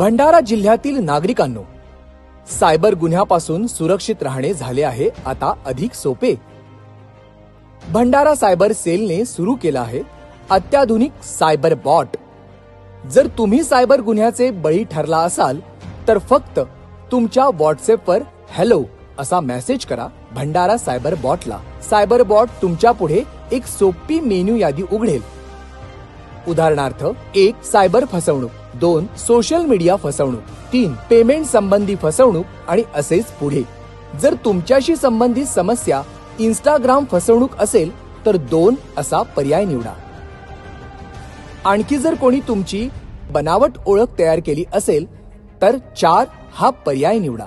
भंडारा जिल्ह्यातील नागरिकांनो, सायबर गुन्ह्यापासून सुरक्षित राहणे झाले आहे आता अधिक सोपे। भंडारा सायबर सेलने सुरू केला आहे अत्याधुनिक सायबर बॉट। जर तुम्ही सायबर गुन्ह्याचे बळी ठरला असाल तर फक्त तुमच्या व्हॉट्सअॅपवर हॅलो असा मेसेज करा भंडारा सायबर बॉटला। सायबर बॉट तुमच्या पुढे एक सोपी मेनू यादी उघडेल। उदाहरणार्थ 1 सायबर फसवणूक, 2 सोशल मीडिया फसवणूक, 3 पेमेंट संबंधी फसवणूक आणि असेच पुढे। जर तुमच्याशी संबंधित समस्या इंस्टाग्राम फसवणूक असेल तर 2 असा पर्याय निवडा। आणखी जर कोणी तुमची बनावट ओळख तयार केली असेल तर 4 हा पर्याय निवडा।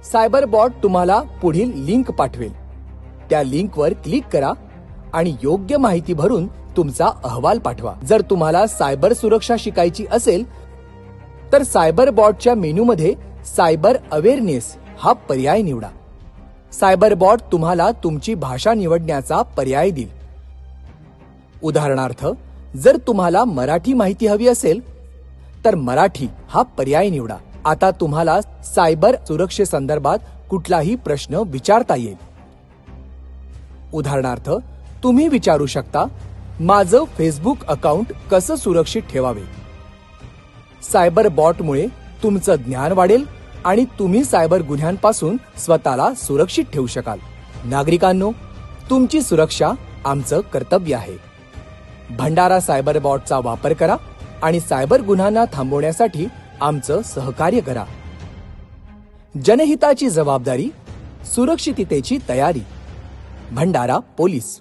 सायबर बॉट तुम्हाला पुढील लिंक पाठवेल, त्या लिंकवर क्लिक करा आणि योग्य माहिती भरून तुमचा अहवाल पाठवा। जर तुम्हाला सायबर सुरक्षा शिकायची असेल तर सायबर बॉटच्या मेनूमध्ये सायबर अवेअरनेस हा पर्याय निवडा। सायबर बॉट तुम्हाला तुमची भाषा निवडण्याचा पर्याय देईल। उदाहरणार्थ जर तुम्हाला मराठी माहिती हवी असेल तर मराठी हा पर्याय निवडा। आता तुम्हाला सायबर सुरक्षेसंदर्भात कुठलाही प्रश्न विचारता येईल। उदाहरणार्थ तुम्ही विचारू शकता, माझं फेसबुक अकाउंट कसं सुरक्षित ठेवावे। सायबर बॉटमुळे तुमचं ज्ञान वाढेल आणि तुम्ही सायबर गुन्ह्यांपासून स्वतःला सुरक्षित ठेवू शकाल। नागरिकांनो, तुमची सुरक्षा आमचं कर्तव्य आहे। भंडारा सायबर बॉटचा वापर करा आणि सायबर गुन्ह्यांना थांबवण्यासाठी आमचं सहकार्य करा। जनहिताची जबाबदारी, सुरक्षिततेची तयारी। भंडारा पोलीस।